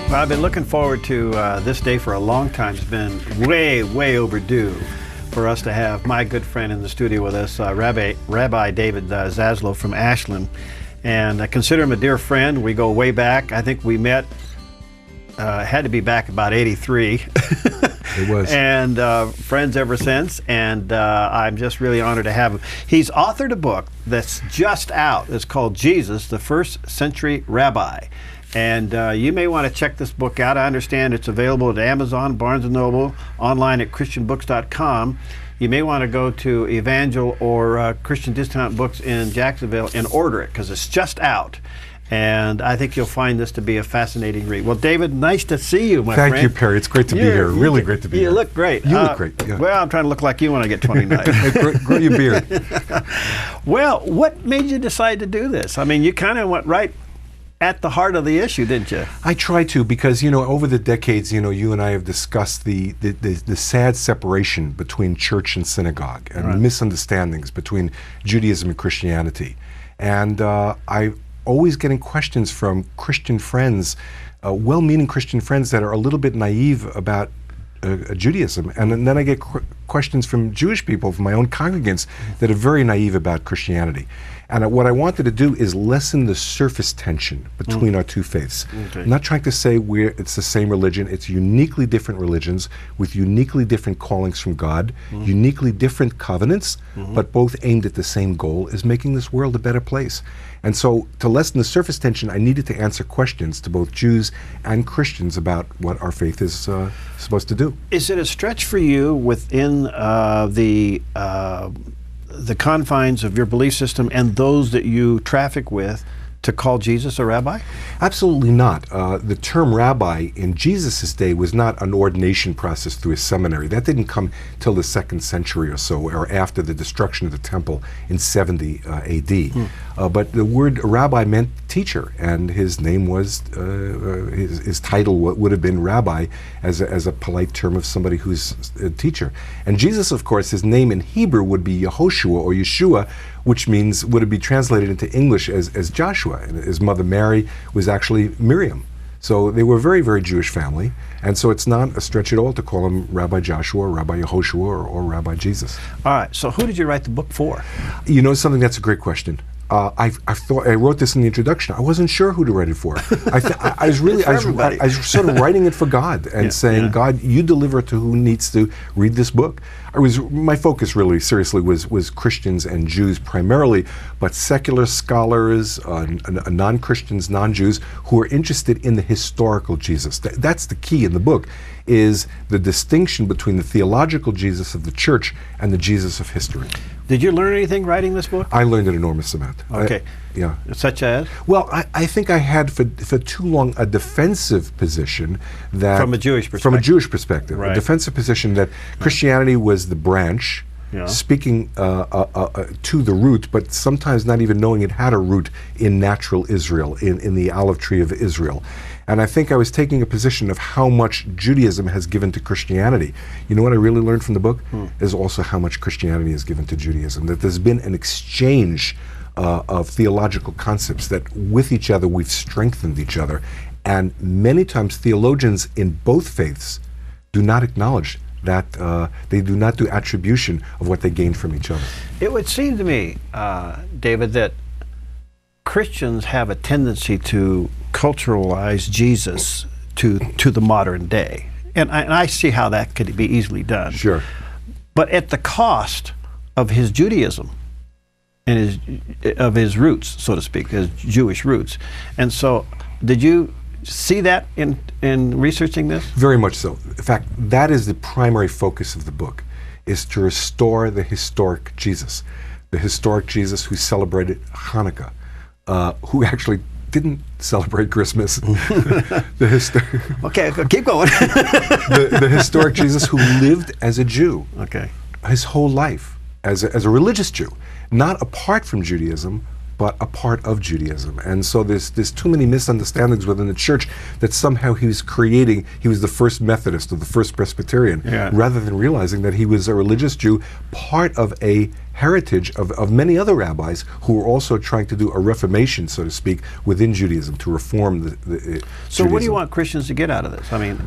Well, I've been looking forward to this day for a long time. It's been way overdue for us to have my good friend in the studio with us, Rabbi David Zaslow from Ashland. And I consider him a dear friend. We go way back. I think we met, had to be back about 83. It was. And friends ever since. And I'm just really honored to have him. He's authored a book that's just out. It's called Jesus, the First Century Rabbi. And you may want to check this book out. I understand it's available at Amazon, Barnes & Noble, online at christianbooks.com. You may want to go to Evangel or Christian Discount Books in Jacksonville and order it because it's just out. And I think you'll find this to be a fascinating read. Well, David, nice to see you, my friend. Thank you, Perry. It's great to be here. Really great to be here. You look great. You look great. Yeah. Well, I'm trying to look like you when I get 29. Grow your beard. Well, what made you decide to do this? I mean, you kind of went right at the heart of the issue, didn't you? I try to because, over the decades, you and I have discussed the sad separation between church and synagogue and the misunderstandings between Judaism and Christianity. And I'm always getting questions from Christian friends, well-meaning Christian friends that are a little bit naive about Judaism. And then I get questions from Jewish people, from my own congregants, that are very naive about Christianity. And what I wanted to do is lessen the surface tension between our two faiths. Okay. I'm not trying to say it's the same religion. It's uniquely different religions with uniquely different callings from God, uniquely different covenants, but both aimed at the same goal, is making this world a better place. And so to lessen the surface tension, I needed to answer questions to both Jews and Christians about what our faith is supposed to do. Is it a stretch for you within the confines of your belief system and those that you traffic with to call Jesus a rabbi? Absolutely not. The term rabbi in Jesus' day was not an ordination process through a seminary. That didn't come till the 2nd century or so, or after the destruction of the temple in 70 AD. But the word rabbi meant teacher, and his name was, his title would have been rabbi as a polite term of somebody who's a teacher. And Jesus, of course, his name in Hebrew would be Yehoshua or Yeshua, which means, would it be translated into English as Joshua. And his mother Mary was actually Miriam. So they were a very, very Jewish family. And so it's not a stretch at all to call him Rabbi Joshua, or Rabbi Yehoshua, or Rabbi Jesus. All right, so who did you write the book for? Something that's a great question. I wrote this in the introduction. I wasn't sure who to write it for. I was sort of writing it for God and saying, God, you deliver to who needs to read this book. My focus really, seriously, was Christians and Jews primarily, but secular scholars, non-Christians, non-Jews, who are interested in the historical Jesus. That's the key in the book, is the distinction between the theological Jesus of the church and the Jesus of history. Did you learn anything writing this book? I learned an enormous amount. Okay. Such as? Well, I think I had for too long a defensive position that... From a Jewish perspective. From a Jewish perspective. Right. A defensive position that Christianity was the branch, speaking to the root, but sometimes not even knowing it had a root in natural Israel, in the olive tree of Israel. And I think I was taking a position of how much Judaism has given to Christianity. You know what I really learned from the book? Is also how much Christianity has given to Judaism. That there's been an exchange of theological concepts, that with each other we've strengthened each other. And many times theologians in both faiths do not acknowledge that, they do not do attribution of what they gained from each other. It would seem to me, David, that Christians have a tendency to culturalize Jesus to the modern day. And I see how that could be easily done. Sure. But at the cost of his Judaism and of his roots, so to speak, his Jewish roots. And so, did you see that in researching this? Very much so. In fact, that is the primary focus of the book, is to restore the historic Jesus. The historic Jesus who celebrated Hanukkah, who actually didn't celebrate Christmas. Okay, keep going. the historic Jesus who lived as a Jew, his whole life as a religious Jew, not apart from Judaism, but a part of Judaism. And so there's too many misunderstandings within the church that somehow he was the first Methodist or the first Presbyterian, rather than realizing that he was a religious Jew, part of a heritage of many other rabbis who were also trying to do a reformation, so to speak, within Judaism to reform the So what do you Judaism. want Christians to get out of this? I mean,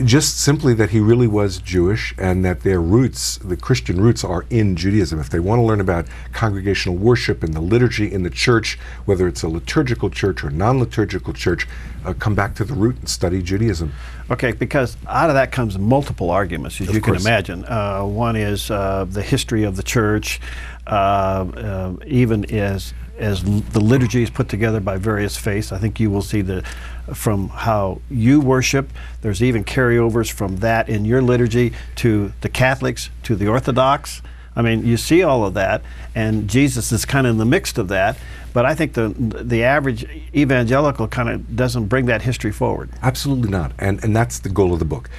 Just simply that he really was Jewish and that their roots, the Christian roots, are in Judaism. If they want to learn about congregational worship and the liturgy in the church, whether it's a liturgical church or non-liturgical church, come back to the root and study Judaism. okay, because out of that comes multiple arguments, as Of you can course. imagine. One is the history of the church, even as the liturgy is put together by various faiths. I think you will see from how you worship, there's even carryovers from that in your liturgy to the Catholics, to the Orthodox. I mean, you see all of that, and Jesus is kind of in the mix of that. But I think the average evangelical kind of doesn't bring that history forward. Absolutely not. And that's the goal of the book,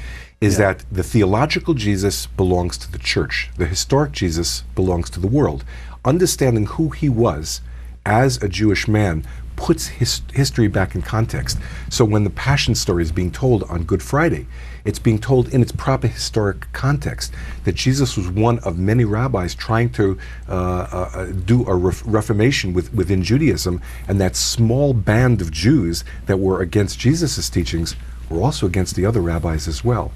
is that the theological Jesus belongs to the church. The historic Jesus belongs to the world. Understanding who he was as a Jewish man puts history back in context. So when the Passion story is being told on Good Friday, it's being told in its proper historic context, that Jesus was one of many rabbis trying to do a reformation within Judaism, and that small band of Jews that were against Jesus' teachings were also against the other rabbis as well.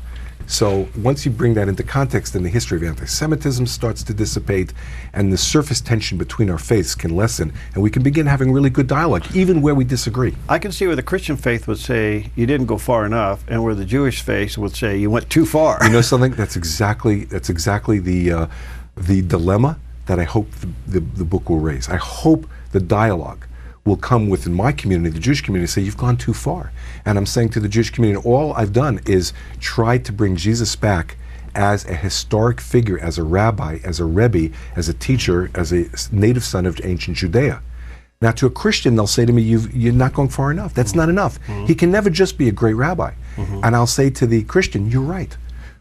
So once you bring that into context, then the history of anti-Semitism starts to dissipate, and the surface tension between our faiths can lessen, and we can begin having really good dialogue, even where we disagree. I can see where the Christian faith would say you didn't go far enough, and where the Jewish faith would say you went too far. You know something? That's exactly the dilemma that I hope the book will raise. I hope the dialogue will come within my community, the Jewish community, say you've gone too far. And I'm saying to the Jewish community, all I've done is try to bring Jesus back as a historic figure, as a rabbi, as a rebbe, as a teacher, as a native son of ancient Judea. Now, to a Christian, they'll say to me, you're not going far enough. That's not enough. He can never just be a great rabbi. And I'll say to the Christian, you're right.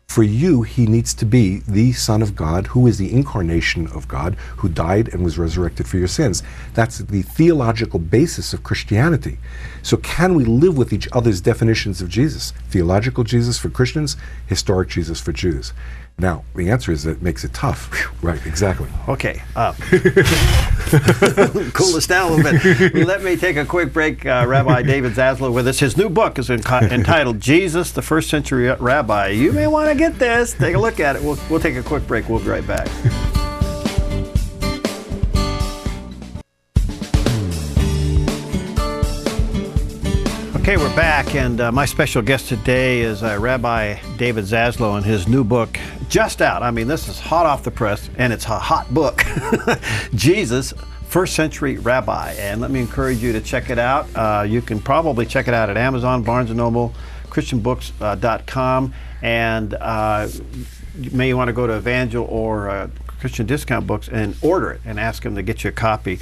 For you, he needs to be the Son of God, who is the incarnation of God, who died and was resurrected for your sins. That's the theological basis of Christianity. So can we live with each other's definitions of Jesus? Theological Jesus for Christians, historic Jesus for Jews. Now, the answer is that it makes it tough. Right, exactly. Okay. Cool us down a little bit. Let me take a quick break. Rabbi David Zaslow with us. His new book is entitled Jesus, the First Century Rabbi. You may want to get this. Take a look at it. We'll take a quick break. We'll be right back. Okay, we're back, and my special guest today is Rabbi David Zaslow and his new book, just out. I mean, this is hot off the press, and it's a hot book. Jesus, First Century Rabbi. And let me encourage you to check it out. You can probably check it out at Amazon, Barnes & Noble, ChristianBooks.com, and you may want to go to Evangel or Christian Discount Books and order it and ask them to get you a copy.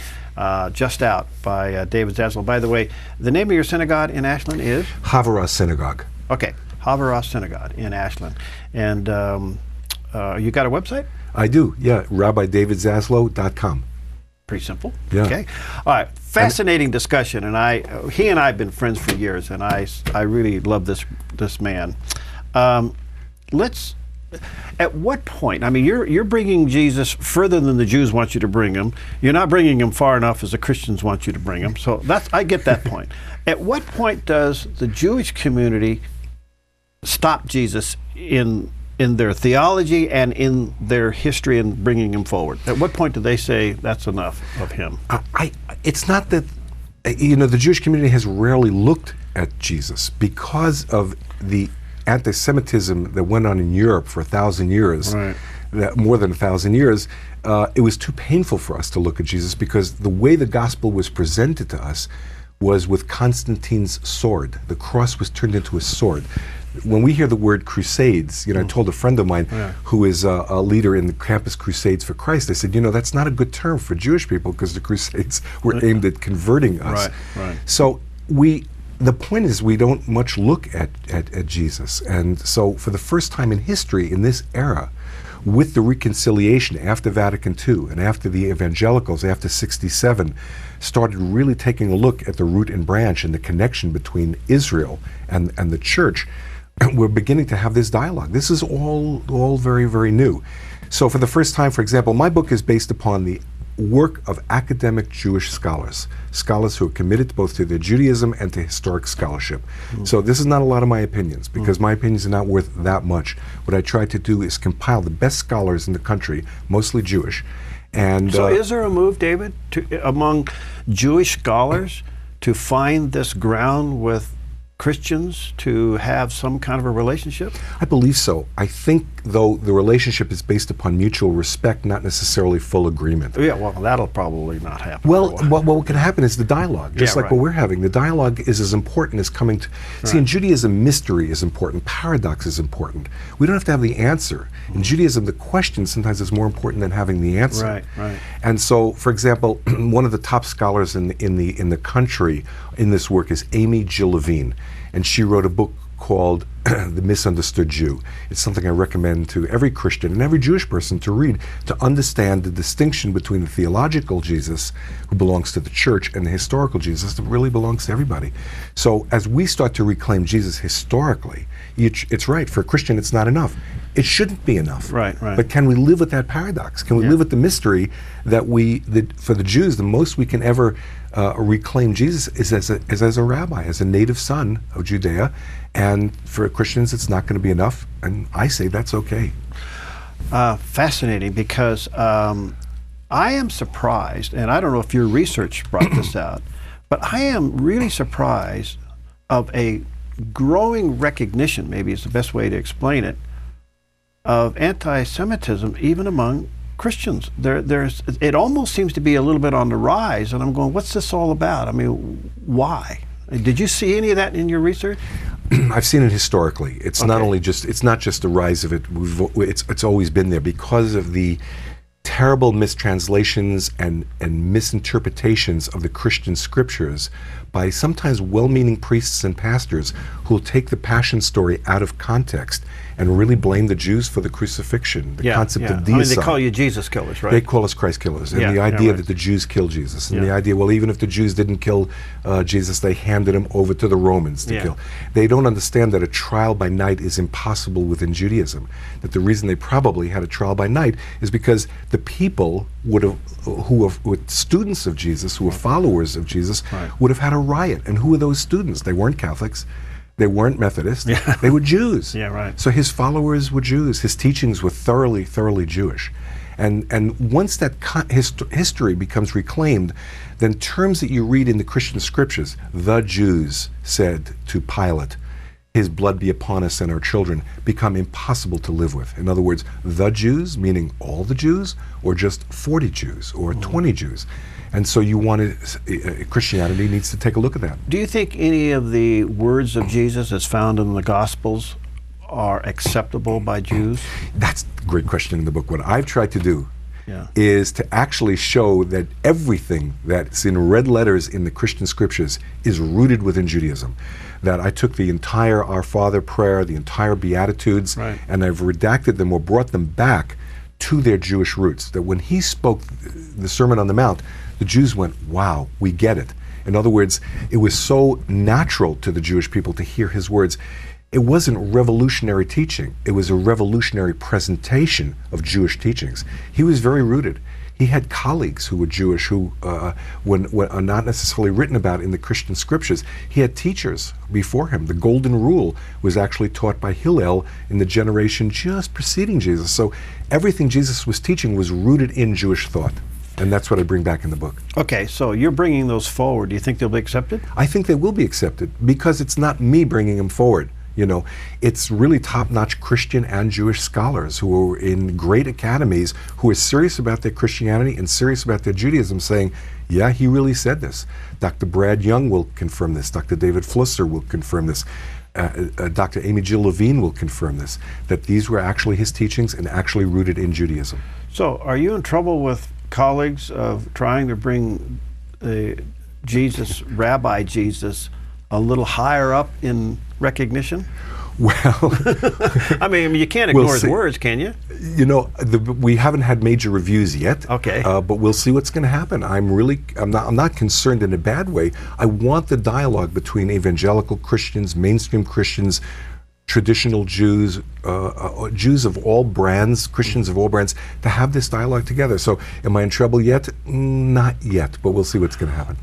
Just Out by David Zaslow. By the way, the name of your synagogue in Ashland is? Havurah Synagogue. Okay, Havurah Synagogue in Ashland. And you got a website? I do, yeah, rabbidavidzaslow.com. Pretty simple. Yeah. Okay. All right. Fascinating discussion, and he and I have been friends for years, and I really love this man. At what point? I mean, you're bringing Jesus further than the Jews want you to bring him. You're not bringing him far enough as the Christians want you to bring him. So I get that point. At what point does the Jewish community stop Jesus in their theology and in their history and bringing him forward? At what point do they say that's enough of him? It's not that, the Jewish community has rarely looked at Jesus because of the anti-Semitism that went on in Europe for 1,000 years, right. More than 1,000 years. It was too painful for us to look at Jesus because the way the gospel was presented to us was with Constantine's sword. The cross was turned into a sword. When we hear the word crusades, I told a friend of mine who is a leader in the Campus Crusades for Christ, I said, that's not a good term for Jewish people because the crusades were aimed at converting us. Right. So the point is we don't much look at Jesus. And so for the first time in history, in this era, with the reconciliation after Vatican II and after the evangelicals, after 67, started really taking a look at the root and branch and the connection between Israel and the church, we're beginning to have this dialogue. This is all very, very new. So for the first time, for example, my book is based upon the work of academic Jewish scholars who are committed both to their Judaism and to historic scholarship. So this is not a lot of my opinions, because my opinions are not worth that much. What I try to do is compile the best scholars in the country, mostly Jewish. And so is there a move, David, among Jewish scholars to find this ground with Christians to have some kind of a relationship? I believe so. I think, though, the relationship is based upon mutual respect, not necessarily full agreement. Yeah, well, that'll probably not happen. Well, what can happen is the dialogue, just like right. what we're having. The dialogue is as important as coming to... See, in Judaism, mystery is important. Paradox is important. We don't have to have the answer. In Judaism, the question sometimes is more important than having the answer. Right, right. And so, for example, one of the top scholars in the country in this work is Amy Jill Levine, and she wrote a book called The Misunderstood Jew. It's something I recommend to every Christian and every Jewish person to read, to understand the distinction between the theological Jesus, who belongs to the church, and the historical Jesus that really belongs to everybody. So as we start to reclaim Jesus historically, it's right, for a Christian it's not enough. It shouldn't be enough. Right, right. But can we live with that paradox? Can we live with the mystery that for the Jews, the most we can ever reclaim Jesus is as a rabbi, as a native son of Judea, and for Christians it's not going to be enough, and I say that's okay. Fascinating, because I am surprised, and I don't know if your research brought this out, but I am really surprised of a growing recognition, maybe is the best way to explain it, of anti-Semitism even among Christians. It almost seems to be a little bit on the rise, and I'm going, what's this all about? I mean, why? Did you see any of that in your research? I've seen it historically. It's not only just, it's not just the rise of it. It's always been there because of the terrible mistranslations and misinterpretations of the Christian scriptures by sometimes well-meaning priests and pastors who will take the Passion story out of context and really blame the Jews for the crucifixion, the concept of deicide. I mean, they call you Jesus killers, right? They call us Christ killers. And the idea that the Jews killed Jesus. And the idea, well, even if the Jews didn't kill Jesus, they handed him over to the Romans to kill. They don't understand that a trial by night is impossible within Judaism. That the reason they probably had a trial by night is because the people who were students of Jesus, who were followers of Jesus, would have had a riot. And who were those students? They weren't Catholics. They weren't Methodists. They were Jews. So his followers were Jews. His teachings were thoroughly, thoroughly Jewish. And once that history becomes reclaimed, then terms that you read in the Christian scriptures, the Jews said to Pilate, his blood be upon us and our children, become impossible to live with. In other words, the Jews, meaning all the Jews, or just 40 Jews, or 20 Jews. And so Christianity needs to take a look at that. Do you think any of the words of Jesus as found in the Gospels are acceptable by Jews? That's a great question in the book. What I've tried to do is to actually show that everything that's in red letters in the Christian scriptures is rooted within Judaism. That I took the entire Our Father prayer, the entire Beatitudes, and I've redacted them or brought them back to their Jewish roots. That when he spoke the Sermon on the Mount, the Jews went, wow, we get it. In other words, it was so natural to the Jewish people to hear his words. It wasn't revolutionary teaching. It was a revolutionary presentation of Jewish teachings. He was very rooted. He had colleagues who were Jewish who when are not necessarily written about in the Christian scriptures. He had teachers before him. The Golden Rule was actually taught by Hillel in the generation just preceding Jesus. So everything Jesus was teaching was rooted in Jewish thought. And that's what I bring back in the book. Okay, so you're bringing those forward. Do you think they'll be accepted? I think they will be accepted because it's not me bringing them forward. You know, it's really top-notch Christian and Jewish scholars who are in great academies who are serious about their Christianity and serious about their Judaism, saying, yeah, he really said this. Dr. Brad Young will confirm this. Dr. David Flusser will confirm this. Dr. Amy Jill Levine will confirm this, that these were actually his teachings and actually rooted in Judaism. So are you in trouble with colleagues of trying to bring Jesus, Rabbi Jesus, a little higher up in recognition? Well, I mean, you can't ignore his words, can you? You know, we haven't had major reviews yet. Okay. But we'll see what's going to happen. I'm not concerned in a bad way. I want the dialogue between evangelical Christians, mainstream Christians, traditional Jews, Jews of all brands, Christians of all brands, to have this dialogue together. So am I in trouble yet? Not yet, but we'll see what's going to happen.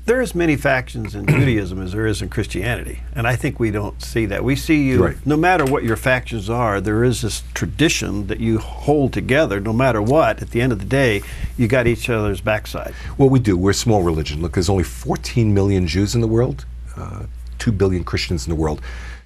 There is many factions in Judaism as there is in Christianity, and I think we don't see that. We see you, Right. no matter what your factions are, there is this tradition that you hold together no matter what. At the end of the day, you got each other's backside. Well, we do. We're a small religion. Look, there's only 14 million Jews in the world, 2 billion Christians in the world.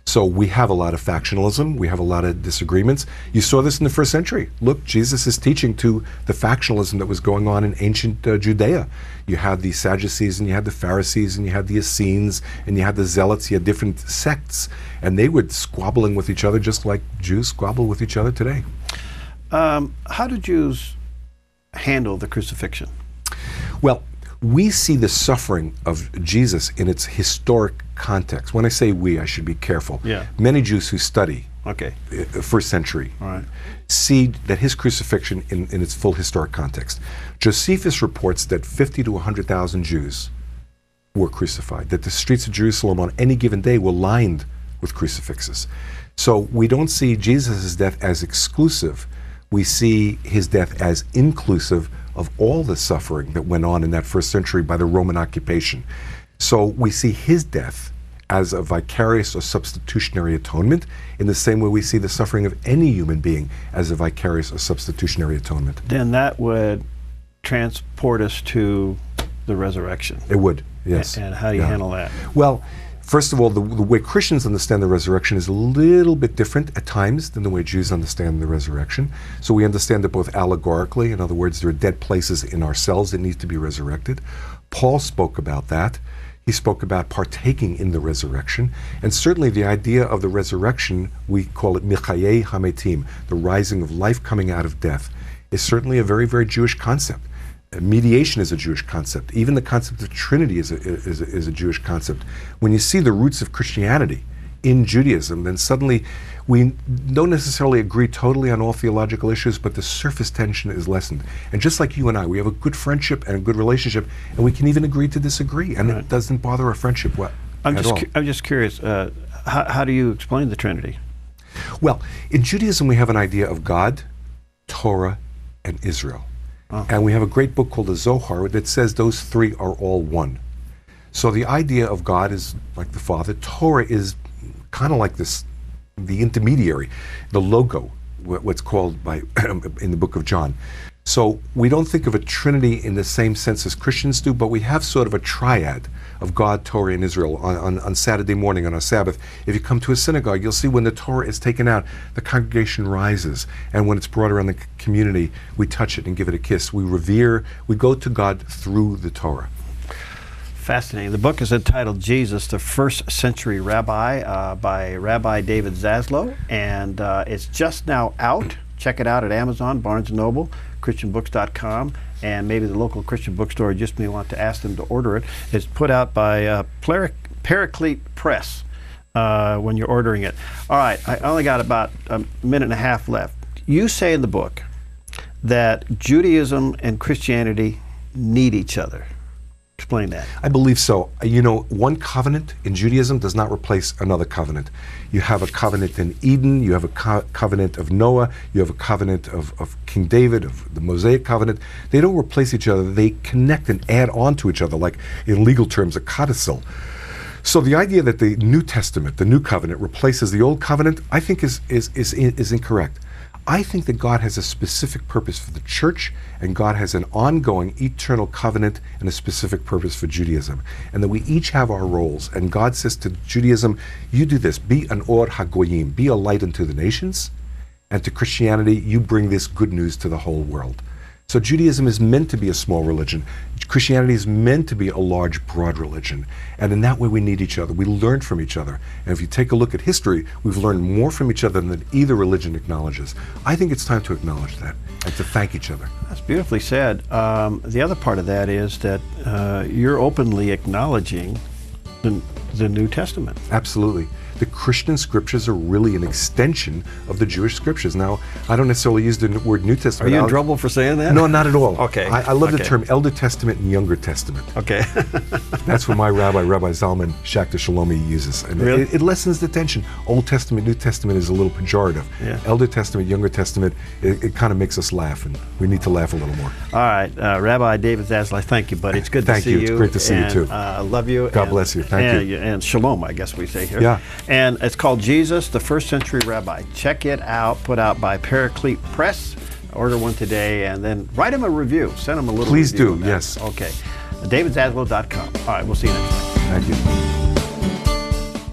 So we have a lot of factionalism. We have a lot of disagreements. You saw this in the first century. Look, Jesus is teaching to the factionalism that was going on in ancient Judea. You had the Sadducees, and you had the Pharisees, and you had the Essenes, and you had the Zealots. You had different sects, and they were squabbling with each other just like Jews squabble with each other today. How do Jews handle the crucifixion? Well, we see the suffering of Jesus in its historic context. When I say we, I should be careful. Yeah. Many Jews who study Okay. first century All right. see that his crucifixion in its full historic context. Josephus reports that 50 to 100,000 Jews were crucified, that the streets of Jerusalem on any given day were lined with crucifixes. So we don't see Jesus' death as exclusive. We see his death as inclusive of all the suffering that went on in that first century by the Roman occupation. So we see his death as a vicarious or substitutionary atonement in the same way we see the suffering of any human being as a vicarious or substitutionary atonement. Then that would transport us to the resurrection. It would, yes. And how do you handle that? Well, first of all, the way Christians understand the resurrection is a little bit different at times than the way Jews understand the resurrection. So we understand it both allegorically. In other words, there are dead places in ourselves that need to be resurrected. Paul spoke about that. He spoke about partaking in the resurrection. And certainly the idea of the resurrection, we call it Michayei Hametim, the rising of life coming out of death, is certainly a very, very Jewish concept. Mediation is a Jewish concept. Even the concept of Trinity is a Jewish concept. When you see the roots of Christianity in Judaism, then suddenly we don't necessarily agree totally on all theological issues, but the surface tension is lessened. And just like you and I, we have a good friendship and a good relationship, and we can even agree to disagree, and it doesn't bother our friendship at all. I'm just curious, how do you explain the Trinity? Well, in Judaism we have an idea of God, Torah, and Israel. And we have a great book called the Zohar that says those three are all one. So the idea of God is like the Father. Torah is kind of like this, the intermediary, the logo, what's called by in the book of John. So we don't think of a Trinity in the same sense as Christians do, but we have sort of a triad of God, Torah, and Israel. On Saturday morning, on a Sabbath, if you come to a synagogue, you'll see when the Torah is taken out, the congregation rises. And when it's brought around the community, we touch it and give it a kiss. We revere, we go to God through the Torah. Fascinating. The book is entitled Jesus, the First Century Rabbi, by Rabbi David Zaslow, and it's just now out. Check it out at Amazon, Barnes & Noble, ChristianBooks.com, and maybe the local Christian bookstore just may want to ask them to order it. It's put out by Paraclete Press when you're ordering it. All right, I only got about a minute and a half left. You say in the book that Judaism and Christianity need each other. Explain that. I believe so. You know, one covenant in Judaism does not replace another covenant. You have a covenant in Eden, you have a covenant of Noah, you have a covenant of King David, of the Mosaic covenant. They don't replace each other, they connect and add on to each other, like in legal terms, a codicil. So the idea that the New Testament, the New Covenant, replaces the Old Covenant, I think is incorrect. I think that God has a specific purpose for the church, and God has an ongoing eternal covenant and a specific purpose for Judaism. And that we each have our roles. And God says to Judaism, you do this, be an or hagoyim, be a light unto the nations. And to Christianity, you bring this good news to the whole world. So Judaism is meant to be a small religion. Christianity is meant to be a large, broad religion. And in that way, we need each other. We learn from each other. And if you take a look at history, we've learned more from each other than either religion acknowledges. I think it's time to acknowledge that and to thank each other. That's beautifully said. The other part of that is that you're openly acknowledging the New Testament. Absolutely. The Christian scriptures are really an extension of the Jewish scriptures. Now, I don't necessarily use the word New Are Testament. you in trouble for saying that? No, not at all. Okay. I love the Okay. term Elder Testament and Younger Testament. Okay. That's what my Rabbi Zalman Schachter Shalomi uses. And Really? it lessens the tension. Old Testament, New Testament is a little pejorative. Yeah. Elder Testament, Younger Testament, it kind of makes us laugh, and we need to laugh a little more. All right, Rabbi David Zaslav, thank you, buddy. It's good Thank to see you. you. It's great to see you, And, too. I love you. God bless you. Thank you. And shalom, I guess we say here. Yeah. And it's called Jesus, the First Century Rabbi. Check it out, put out by Paraclete Press. Order one today, and then write him a review. Send him a little Please review do, on that. yes. Okay. DavidZaslav.com. All right, we'll see you next time. Thank you.